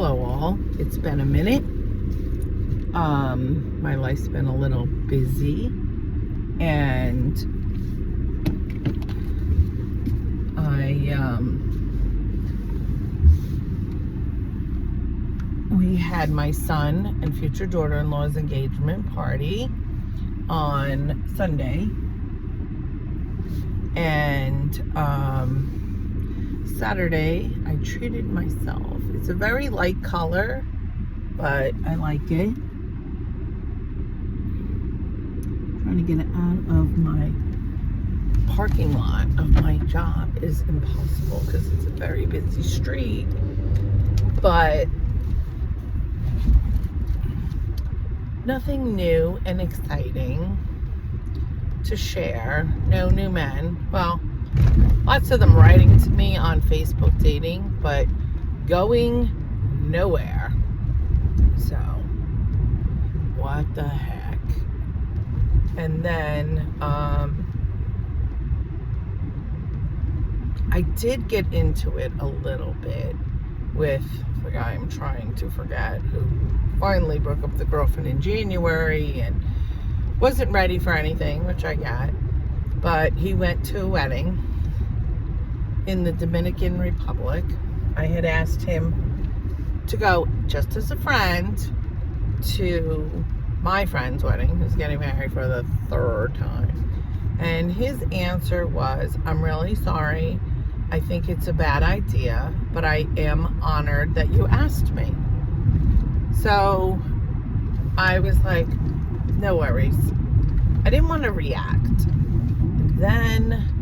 Hello all. It's been a minute. My life's been a little busy, and we had my son and future daughter-in-law's engagement party on Sunday, and Saturday I treated myself. It's a very light color, but I like it. Trying to get it out of my parking lot of my job is impossible because it's a very busy street. But nothing new and exciting to share. No new men. Well, lots of them writing to me on Facebook dating, but going nowhere. So, what the heck? And then, I did get into it a little bit with the guy I'm trying to forget, who finally broke up with the girlfriend in January and wasn't ready for anything, which I got. But he went to a wedding in the Dominican Republic. I had asked him to go just as a friend to my friend's wedding, who's getting married for the third time. And his answer was, I'm really sorry. I think it's a bad idea, but I am honored that you asked me. So I was like, no worries. I didn't want to react. Then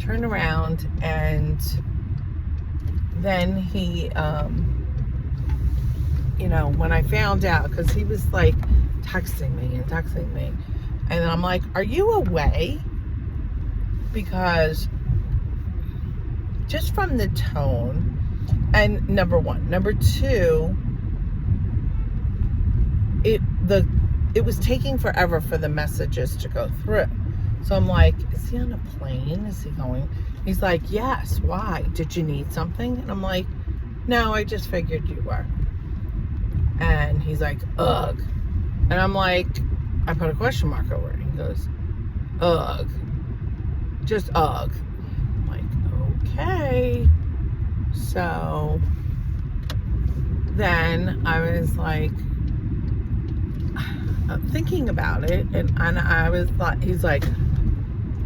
turned around, and then he, when I found out, because he was like texting me, and I'm like, are you away? Because just from the tone, and number one, number two, it was taking forever for the messages to go through. So I'm like, is he on a plane? Is he going? He's like, yes. Why? Did you need something? And I'm like, no, I just figured you were. And he's like, ugh. And I'm like, I put a question mark over it. He goes, ugh. Just ugh. I'm like, okay. So then I was like, thinking about it, and I was like,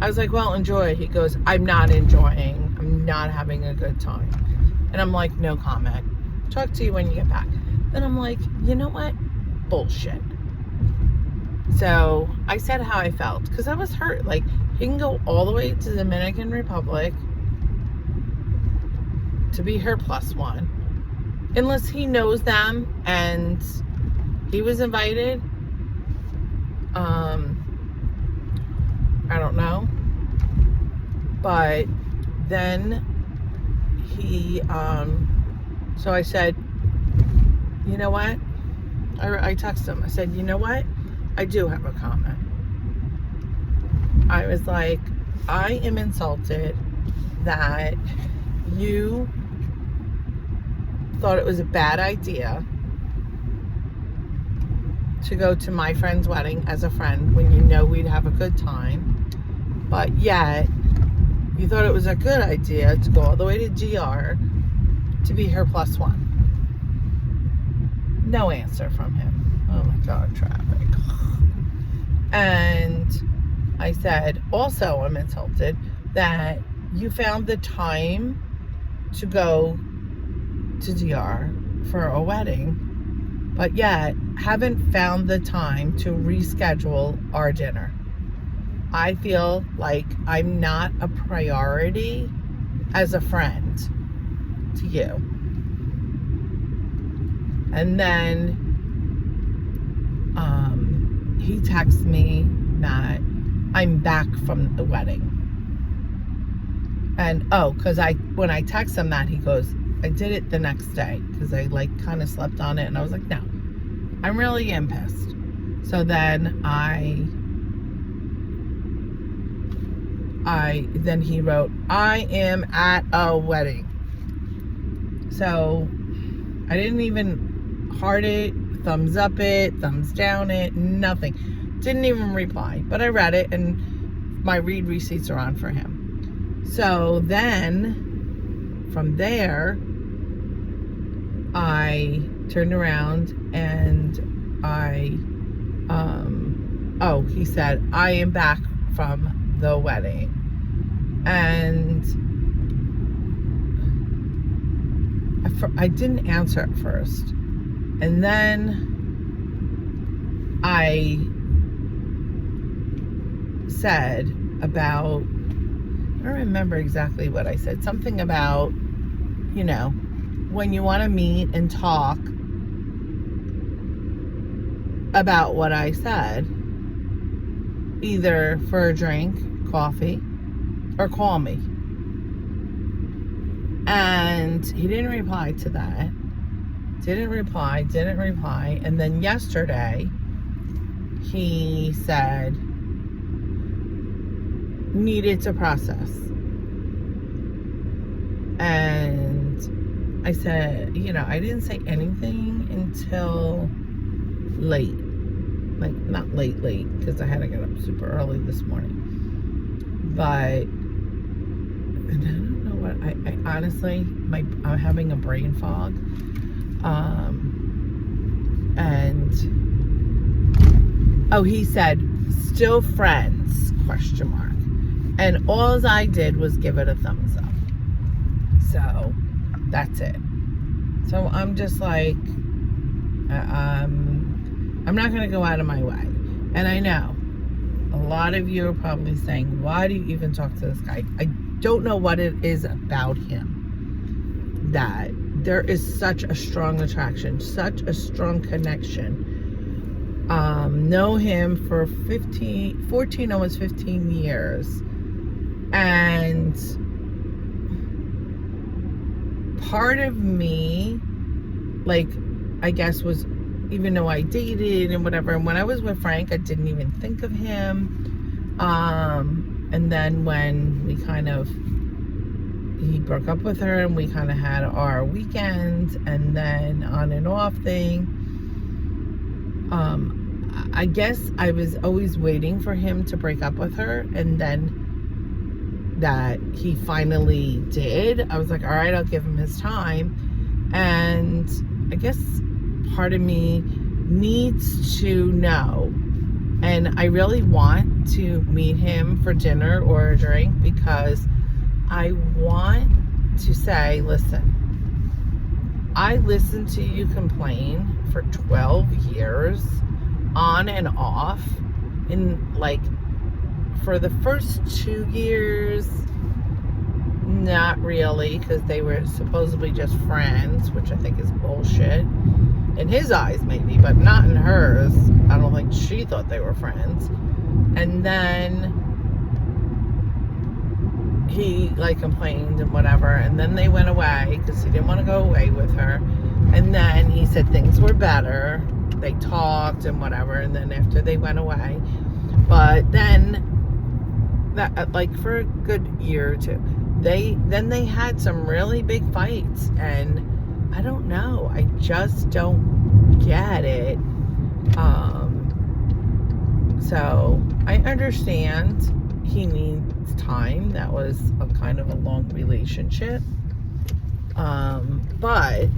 I was like, well, enjoy. He goes, I'm not enjoying. I'm not having a good time. And I'm like, no comment. Talk to you when you get back. Then I'm like, you know what? Bullshit. So I said how I felt, because I was hurt. Like, he can go all the way to the Dominican Republic to be her plus one, unless he knows them and he was invited. I don't know. But then he, so I said, you know what? I texted him. I said, you know what? I do have a comment. I was like, I am insulted that you thought it was a bad idea to go to my friend's wedding as a friend when you know we'd have a good time, but yet you thought it was a good idea to go all the way to GR to be her plus one. No answer from him. Oh my God, traffic. And I said, also, I'm insulted that you found the time to go to DR for a wedding, but yet haven't found the time to reschedule our dinner. I feel like I'm not a priority as a friend to you. And then he texts me that I'm back from the wedding. And because when I text him that, he goes, I did it the next day because I kind of slept on it, and I was like, no, I'm really pissed. So then then he wrote, I am at a wedding. So I didn't even heart it, thumbs up it, thumbs down it, nothing. Didn't even reply. But I read it, and my read receipts are on for him. So then, from there, I turned around and he said, I am back from the wedding. And I didn't answer at first. And then I said about, I don't remember exactly what I said. Something about, when you want to meet and talk about what I said, either for a drink, coffee, or call me. And he didn't reply to that. Didn't reply. And then yesterday, he said, needed to process. And I said, I didn't say anything until late. Like, not late, because I had to get up super early this morning. But, and I don't know what, I honestly, I'm having a brain fog. He said, still friends, ? And all I did was give it a thumbs up. So, that's it. So, I'm just like, I'm not going to go out of my way. And I know a lot of you are probably saying, why do you even talk to this guy? I don't know what it is about him that there is such a strong attraction, such a strong connection. Know him for 14, almost 15 years. And part of me, like, I guess was, even though I dated and whatever, and when I was with Frank, I didn't even think of him. And then when he broke up with her and we kind of had our weekends and then on and off thing, I guess I was always waiting for him to break up with her, and then that he finally did. I was like, all right, I'll give him his time. And I guess part of me needs to know, and I really want to meet him for dinner or a drink, because I want to say, listen, I listened to you complain for 12 years on and off, in like for the first 2 years, not really, because they were supposedly just friends, which I think is bullshit. In his eyes, maybe, but not in hers. I don't think she thought they were friends. And then he, like, complained and whatever. And then they went away because he didn't want to go away with her. And then he said things were better. They talked and whatever. And then after they went away. But then, that, like, for a good year or two, they had some really big fights. And I don't know. I just don't get it. So I understand he needs time. That was a kind of a long relationship. But,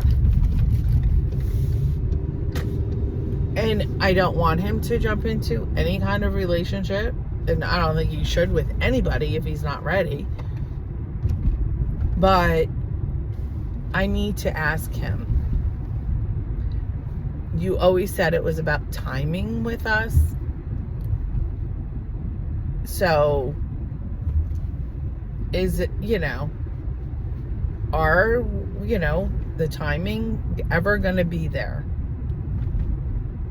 and I don't want him to jump into any kind of relationship. And I don't think he should with anybody if he's not ready. But I need to ask him. You always said it was about timing with us. So, is it, are, the timing ever going to be there?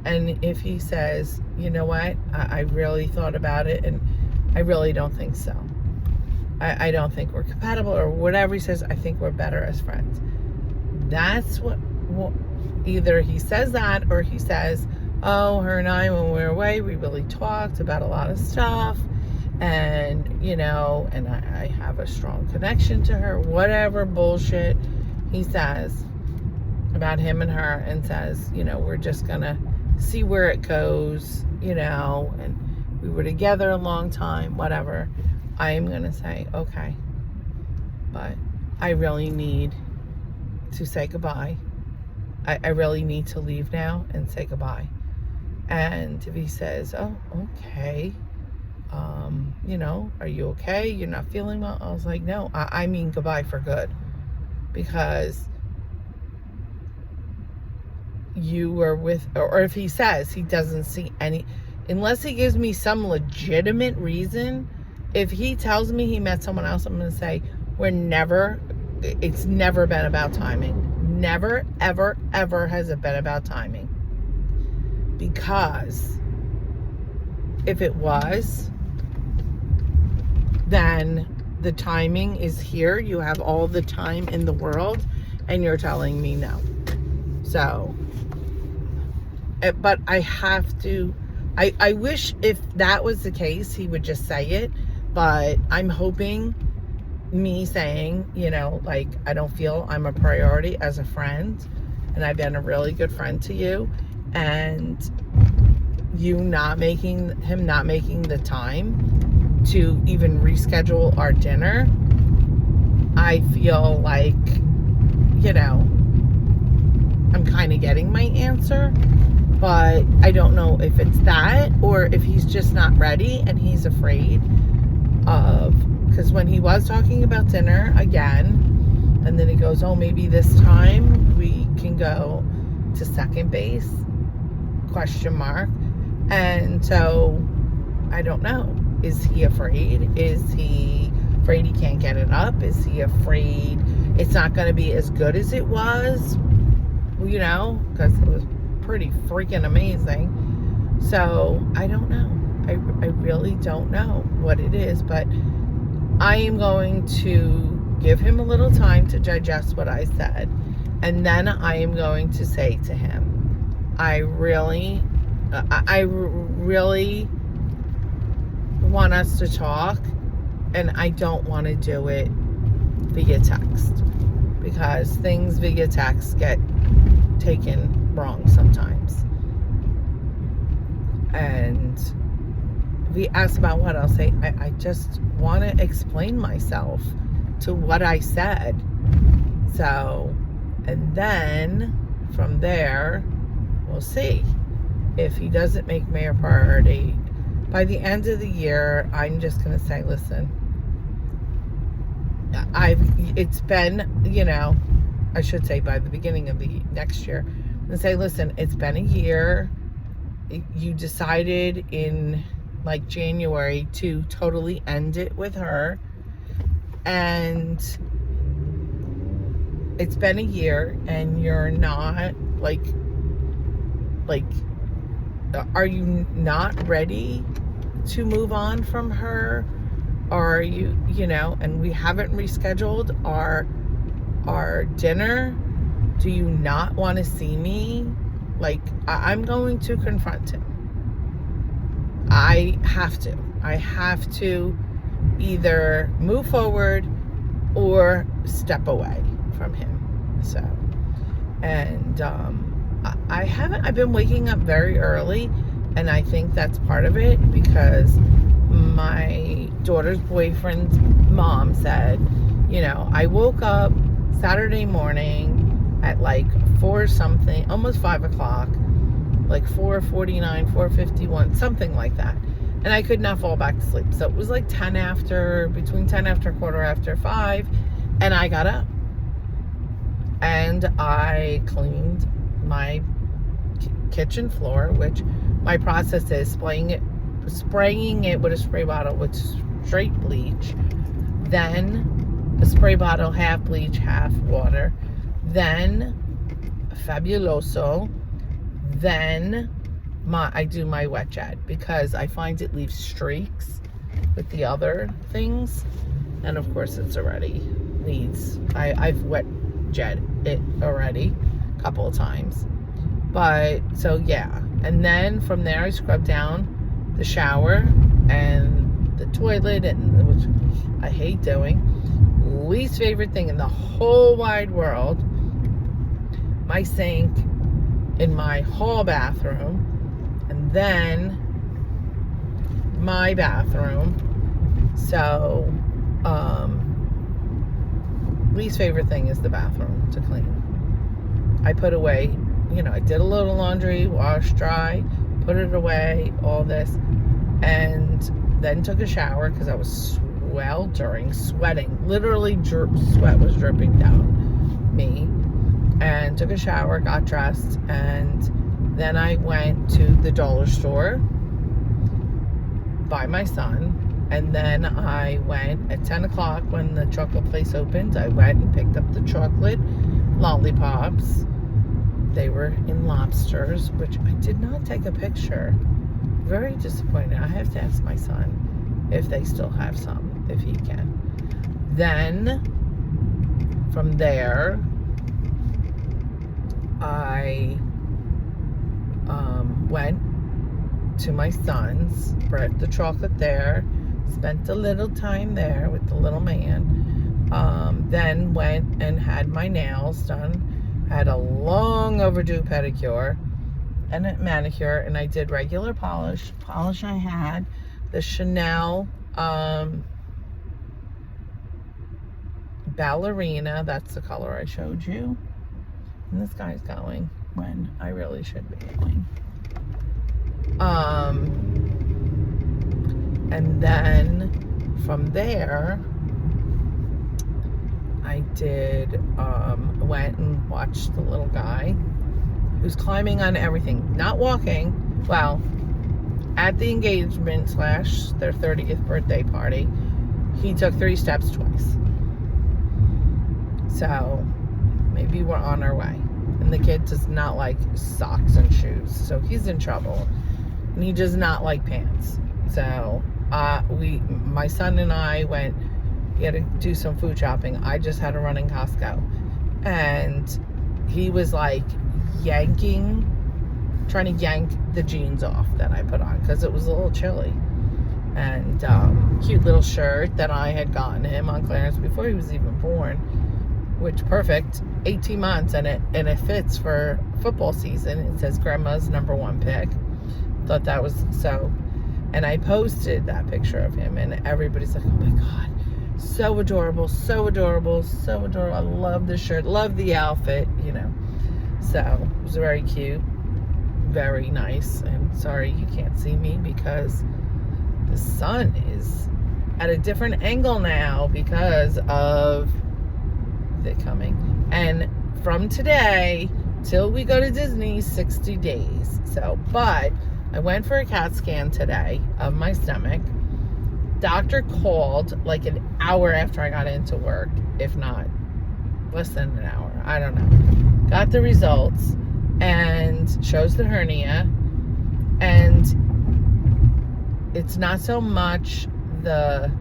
And if he says, you know what, I really thought about it and I really don't think so. I don't think we're compatible, or whatever he says, I think we're better as friends. That's what either he says that, or he says, oh, her and I, when we were away, we really talked about a lot of stuff, and and I have a strong connection to her, whatever bullshit he says. about him and her and says, you know, we're just gonna see where it goes, you know, and we were together a long time, whatever, I am gonna say, okay, but I really need to say goodbye. I really need to leave now and say goodbye. And if he says, oh, okay, you know, are you okay? You're not feeling well? I was like, no, I mean goodbye for good. Because you were with, or if he says he doesn't see any, unless he gives me some legitimate reason, if he tells me he met someone else, I'm going to say, it's never been about timing. Never, ever, ever has it been about timing. Because if it was, then the timing is here. You have all the time in the world, and you're telling me no. So, but I have to, I wish if that was the case, he would just say it. But I'm hoping me saying, you know, like, I don't feel I'm a priority as a friend, and I've been a really good friend to you, and him not making the time to even reschedule our dinner, I feel like, you know, I'm kind of getting my answer. But I don't know if it's that or if he's just not ready and he's afraid of, because when he was talking about dinner again, and then he goes, oh, maybe this time we can go to second base, ? And so I don't know. Is he afraid? Is he afraid he can't get it up? Is he afraid it's not going to be as good as it was? You know, because it was pretty freaking amazing. So I don't know. I really don't know what it is, but I am going to give him a little time to digest what I said, and then I am going to say to him, I really want us to talk, and I don't want to do it via text, because things via text get taken wrong sometimes. And if he asks about what, I'll say, I just want to explain myself to what I said. So, and then from there, we'll see. If he doesn't make me a priority, by the end of the year, I'm just going to say, listen, it's been, you know, I should say by the beginning of the next year, and say, listen, it's been a year. You decided in like January to totally end it with her, and it's been a year, and you're not like are you not ready to move on from her? Or are you, you know, and we haven't rescheduled our dinner. Do you not want to see me? Like, I'm going to confront him. I have to either move forward or step away from him. So, and I've been waking up very early, and I think that's part of it, because my daughter's boyfriend's mom said, you know, I woke up Saturday morning at like 4 something, almost 5 o'clock, like 4:49, 4:51, something like that. And I could not fall back to sleep. So it was like between 10 after, 5, and I got up. And I cleaned my kitchen floor, which my process is spraying it with a spray bottle with straight bleach, then a spray bottle, half bleach, half water, then Fabuloso, then I do my wet jet, because I find it leaves streaks with the other things, and of course it's already needs, I've wet jet it already a couple of times. But so yeah, and then from there I scrub down the shower and the toilet, and which I hate doing. Least favorite thing in the whole wide world. my sink in my hall bathroom, and then my bathroom. So, least favorite thing is the bathroom to clean. I put away, I did a little laundry, washed, dry, put it away, all this, and then took a shower because I was sweating. Literally, sweat was dripping down me. And took a shower, got dressed, and then I went to the dollar store by my son. And then I went at 10 o'clock when the chocolate place opened. I went and picked up the chocolate lollipops. They were in lobsters, which I did not take a picture. Very disappointed. I have to ask my son if they still have some, if he can. Then, from there, I went to my son's, brought the chocolate there, spent a little time there with the little man, then went and had my nails done, had a long overdue pedicure and a manicure, and I did regular polish. I had the Chanel ballerina, that's the color I showed you, and this guy's going when I really should be going. And then from there, I did, went and watched the little guy who's climbing on everything, not walking. Well, at the engagement / their 30th birthday party, he took 3 steps twice. So maybe we're on our way. And the kid does not like socks and shoes, so he's in trouble. And he does not like pants. So my son and I went, he had to do some food shopping. I just had to run in Costco. And he was like trying to yank the jeans off that I put on because it was a little chilly. And cute little shirt that I had gotten him on clearance before he was even born, which perfect, 18 months, and it fits for football season. It says grandma's #1 pick. Thought that was so, and I posted that picture of him, and everybody's like, oh my god, so adorable, so adorable, so adorable. I love the shirt, love the outfit, so it was very cute, very nice. And sorry you can't see me because the sun is at a different angle now because of it coming. And from today till we go to Disney, 60 days. So, but I went for a CAT scan today of my stomach. Doctor called like an hour after I got into work, if not less than an hour. I don't know. Got the results and shows the hernia. And it's not so much the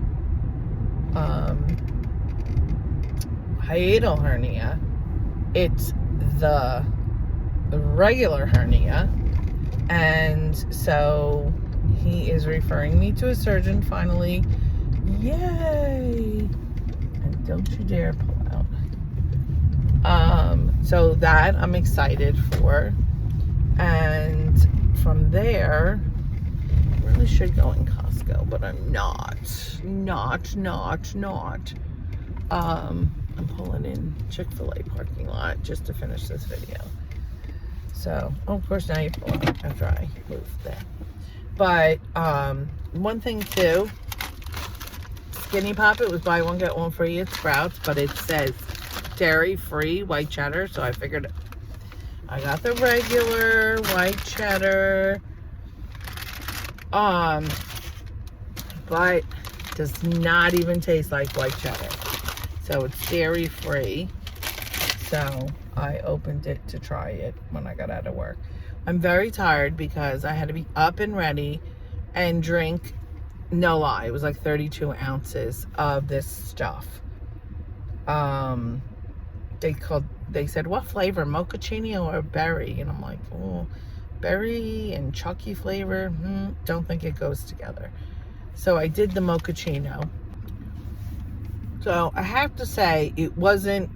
hiatal hernia, it's the regular hernia. And so he is referring me to a surgeon finally. Yay! And don't you dare pull out. So that I'm excited for. And from there, I really should go in Costco, but I'm not. I'm pulling in Chick-fil-A parking lot just to finish this video. So, of course, now you pull out after I move there. But, one thing too, Skinny Pop, it was buy one, get one free at Sprouts, but it says dairy-free white cheddar, so I figured I got the regular white cheddar, but does not even taste like white cheddar. So it's dairy-free. So I opened it to try it when I got out of work. I'm very tired because I had to be up and ready and drink, no lie, it was like 32 ounces of this stuff. They said, what flavor? Mochaccino or berry? And I'm like, oh, berry and chalky flavor, don't think it goes together. So I did the mochaccino. So I have to say, it wasn't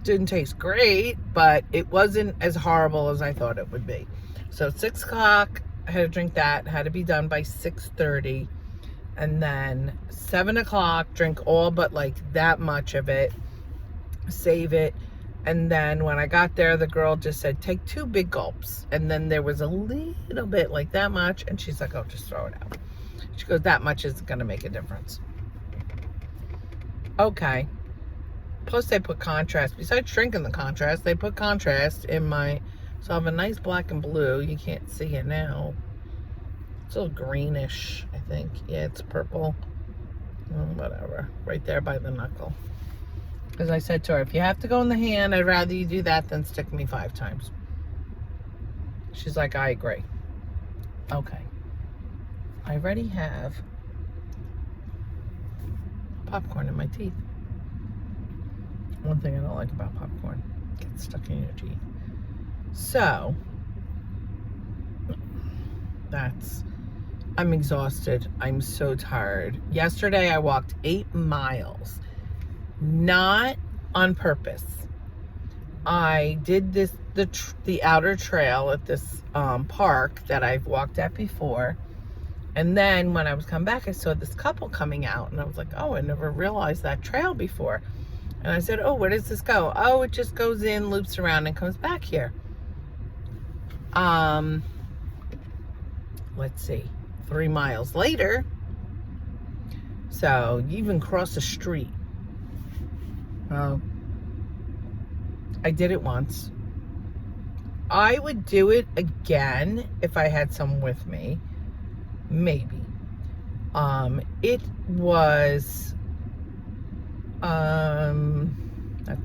Didn't taste great, but it wasn't as horrible as I thought it would be. So 6 o'clock, I had to drink that. Had to be done by 6:30. And then 7 o'clock, drink all but like that much of it. Save it. And then when I got there, the girl just said, take 2 big gulps. And then there was a little bit like that much. And she's like, oh, just throw it out. She goes, that much isn't going to make a difference. Okay. Plus they put contrast. Besides drinking the contrast, they put contrast in my... So I have a nice black and blue. You can't see it now. It's a little greenish, I think. Yeah, it's purple. Oh, whatever. Right there by the knuckle. As I said to her, if you have to go in the hand, I'd rather you do that than stick me 5 times. She's like, I agree. Okay. I already have popcorn in my teeth. One thing I don't like about popcorn, gets stuck in your teeth. So, I'm exhausted. I'm so tired. Yesterday I walked 8 miles. Not on purpose. I did the outer trail at this park that I've walked at before. And then when I was coming back, I saw this couple coming out. And I was like, oh, I never realized that trail before. And I said, oh, where does this go? Oh, it just goes in, loops around, and comes back here. Let's see. 3 miles later. So you even cross the street. I did it once. I would do it again if I had some with me. Maybe. It was, let's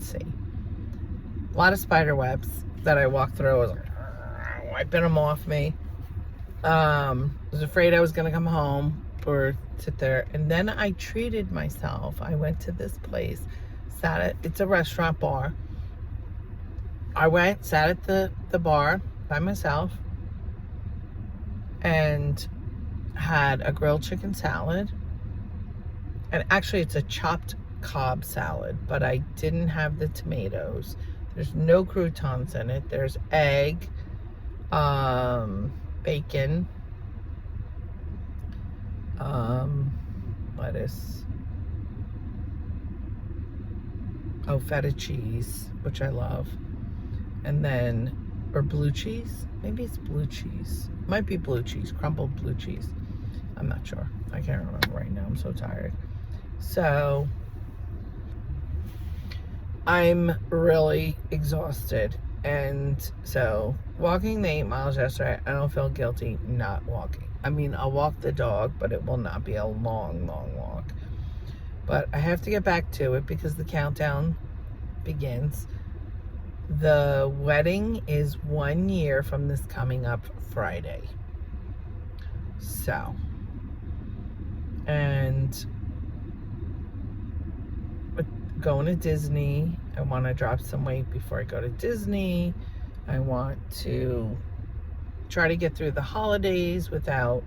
see. A lot of spider webs that I walked through. I was like, wiping them off me. Was afraid I was going to come home or sit there. And then I treated myself. I went to this place. It's a restaurant bar. I sat at the bar by myself and had a grilled chicken salad. And actually it's a chopped Cobb salad, but I didn't have the tomatoes. There's no croutons in it. There's egg, bacon, lettuce, feta cheese, which I love. And then, or blue cheese. Maybe it's blue cheese. Might be blue cheese, crumbled blue cheese. I'm not sure. I can't remember right now. I'm so tired. So, I'm really exhausted. And so, walking the 8 miles yesterday, I don't feel guilty not walking. I mean, I'll walk the dog, but it will not be a long, long walk. But I have to get back to it because the countdown begins. The wedding is 1 year from this coming up Friday. So, and going to Disney, I want to drop some weight before I go to Disney. I want to try to get through the holidays without,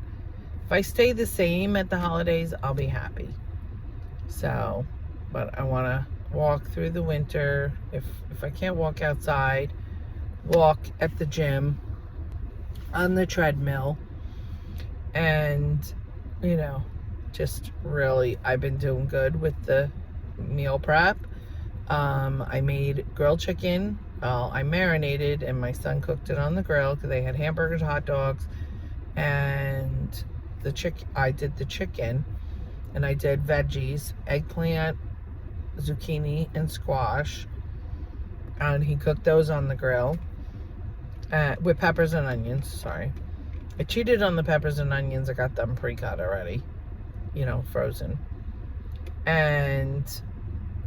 if I stay the same at the holidays, I'll be happy. So, but I want to walk through the winter. If I can't walk outside, walk at the gym, on the treadmill, and, you know, just really, I've been doing good with the meal prep. I made grilled chicken. Well, I marinated and my son cooked it on the grill because they had hamburgers, hot dogs, and I did the chicken, and I did veggies, eggplant, zucchini, and squash, and he cooked those on the grill with peppers and onions. Sorry, I cheated on the peppers and onions. I got them pre-cut already, you know, frozen. And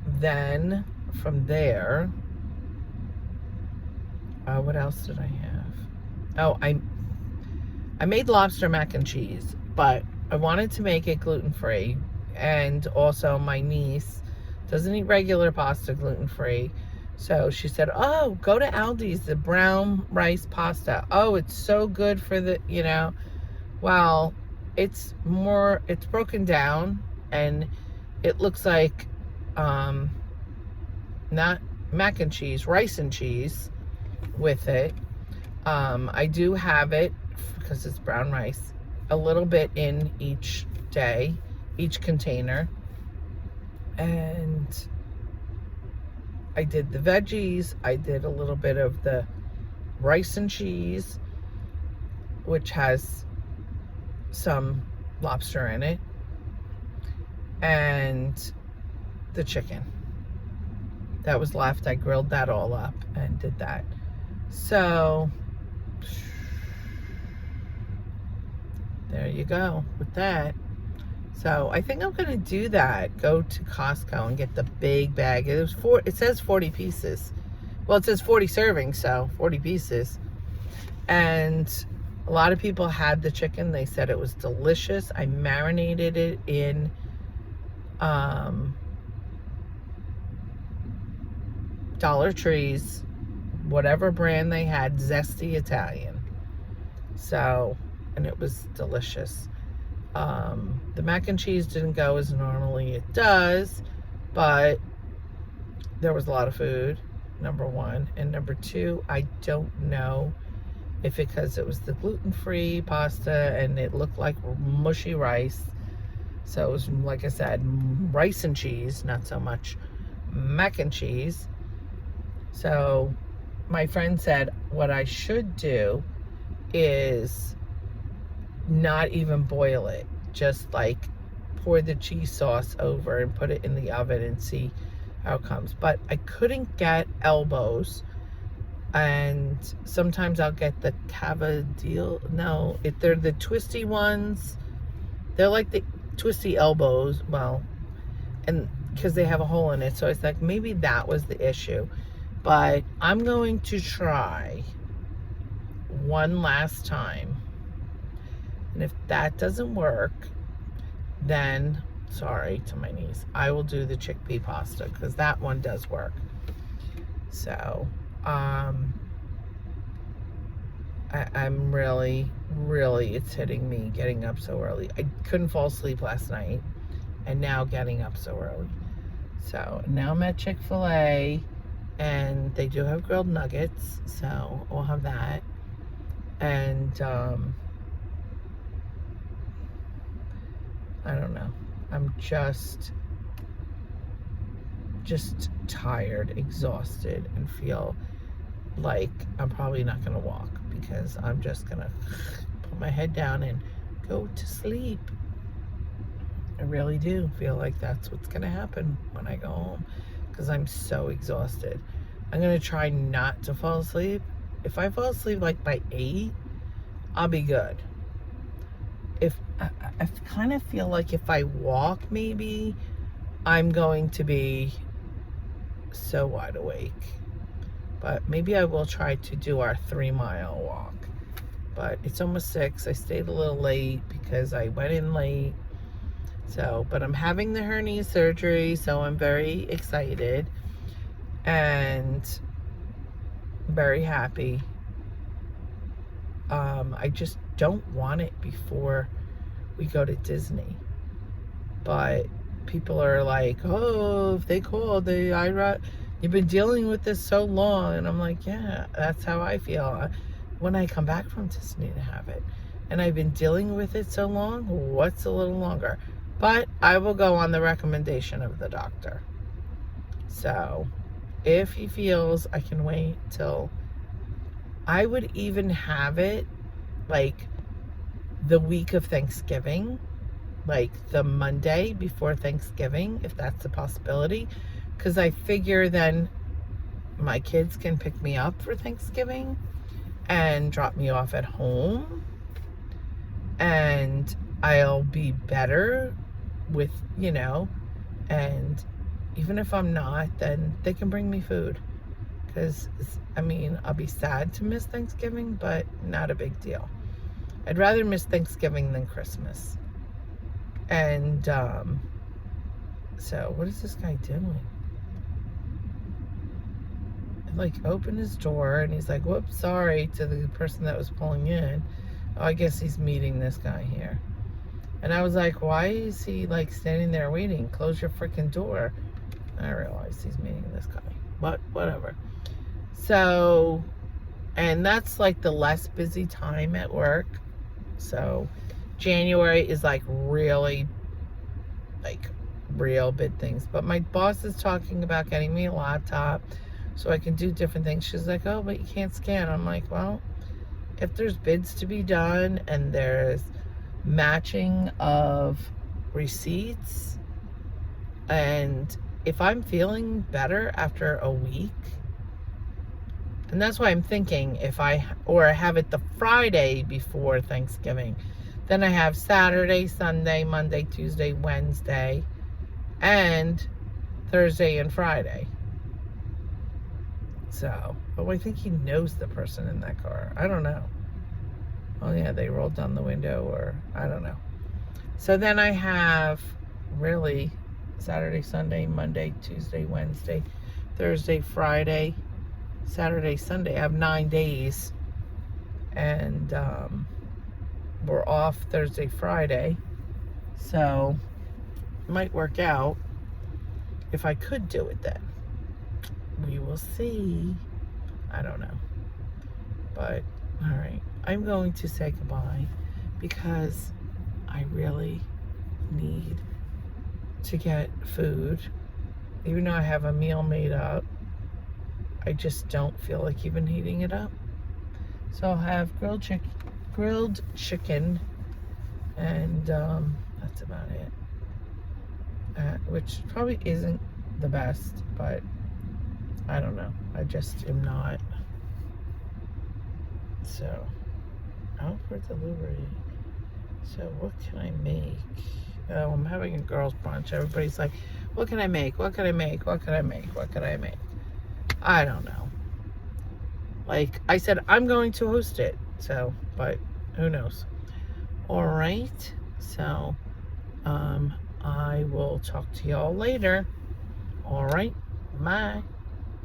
then from there, what else did I have? Oh, I made lobster mac and cheese, but I wanted to make it gluten-free, and also my niece doesn't eat regular pasta gluten-free. So she said, oh, go to Aldi's, the brown rice pasta. Oh, it's so good for the, you know. Well, it's broken down, and it looks like, not mac and cheese, rice and cheese with it. I do have it, because it's brown rice, a little bit in each day, each container. And I did the veggies. I did a little bit of the rice and cheese, which has some lobster in it, and the chicken that was left. I grilled that all up and did that. So there you go with that. So I think I'm gonna do that. Go to Costco and get the big bag. It says 40 pieces. Well, it says 40 servings, so 40 pieces. And a lot of people had the chicken. They said it was delicious. I marinated it in Dollar Tree's, whatever brand they had, Zesty Italian. So, and it was delicious. The mac and cheese didn't go as normally it does, but there was a lot of food, number one. And number two, I don't know if because it was the gluten-free pasta and it looked like mushy rice. So it was, like I said, rice and cheese, not so much mac and cheese. So my friend said what I should do is not even boil it, just like pour the cheese sauce over and put it in the oven and see how it comes. But I couldn't get elbows, and sometimes I'll get the cavadillo. No, they're the twisty ones. They're like the twisty elbows. Well, and because they have a hole in it, so it's like maybe that was the issue. But I'm going to try one last time. And if that doesn't work, then, sorry to my niece, I will do the chickpea pasta, because that one does work. So, I'm really, it's hitting me getting up so early. I couldn't fall asleep last night, and now getting up so early. So, now I'm at Chick-fil-A, and they do have grilled nuggets, so we'll have that. And, I don't know. I'm just tired, exhausted, and feel like I'm probably not going to walk, because I'm just going to put my head down and go to sleep. I really do feel like that's what's going to happen when I go home, because I'm so exhausted. I'm going to try not to fall asleep. If I fall asleep like by 8, I'll be good. If I kind of feel like if I walk, maybe I'm going to be so wide awake. But maybe I will try to do our 3-mile walk. But it's almost 6. I stayed a little late because I went in late. So, but I'm having the hernia surgery, so I'm very excited and very happy. I just don't want it before we go to Disney. But people are like, oh, if they called, you've been dealing with this so long. And I'm like, yeah, that's how I feel when I come back from Disney to have it. And I've been dealing with it so long, what's a little longer? But I will go on the recommendation of the doctor. So if he feels I can wait till, I would even have it like the week of Thanksgiving, like the Monday before Thanksgiving, if that's a possibility, because I figure then my kids can pick me up for Thanksgiving and drop me off at home, and I'll be better with, and even if I'm not, then they can bring me food, because I'll be sad to miss Thanksgiving, but not a big deal. I'd rather miss Thanksgiving than Christmas. And so what is this guy doing? I opened his door, and he's like, whoops, sorry, to the person that was pulling in. Oh, I guess he's meeting this guy here. And I was like, why is he standing there waiting? Close your freaking door. I realized he's meeting this guy. but whatever. So, and that's like the less busy time at work. So January is like really like real big things. But my boss is talking about getting me a laptop so I can do different things. She's like, oh, but you can't scan. I'm like, well, if there's bids to be done and there's matching of receipts, and if I'm feeling better after a week, and that's why I'm thinking if I have it the Friday before Thanksgiving, then I have Saturday, Sunday, Monday, Tuesday, Wednesday, and Thursday and Friday. So, but I think he knows the person in that car. I don't know. Oh yeah, they rolled down the window, or I don't know. So then I have really Saturday, Sunday, Monday, Tuesday, Wednesday, Thursday, Friday, Saturday, Sunday. I have 9 days. And we're off Thursday, Friday. So it might work out if I could do it then. We will see. I don't know. But, all right. I'm going to say goodbye because I really need to get food. Even though I have a meal made up, I just don't feel like even heating it up. So I'll have grilled chicken, and that's about it. Which probably isn't the best, but I don't know. I just am not. So, out for delivery. So what can I make? Oh, I'm having a girls' brunch. Everybody's like, what can I make? What can I make? What can I make? What can I make? I don't know. Like I said, I'm going to host it. So, but who knows? All right. So, I will talk to y'all later. All right. Bye.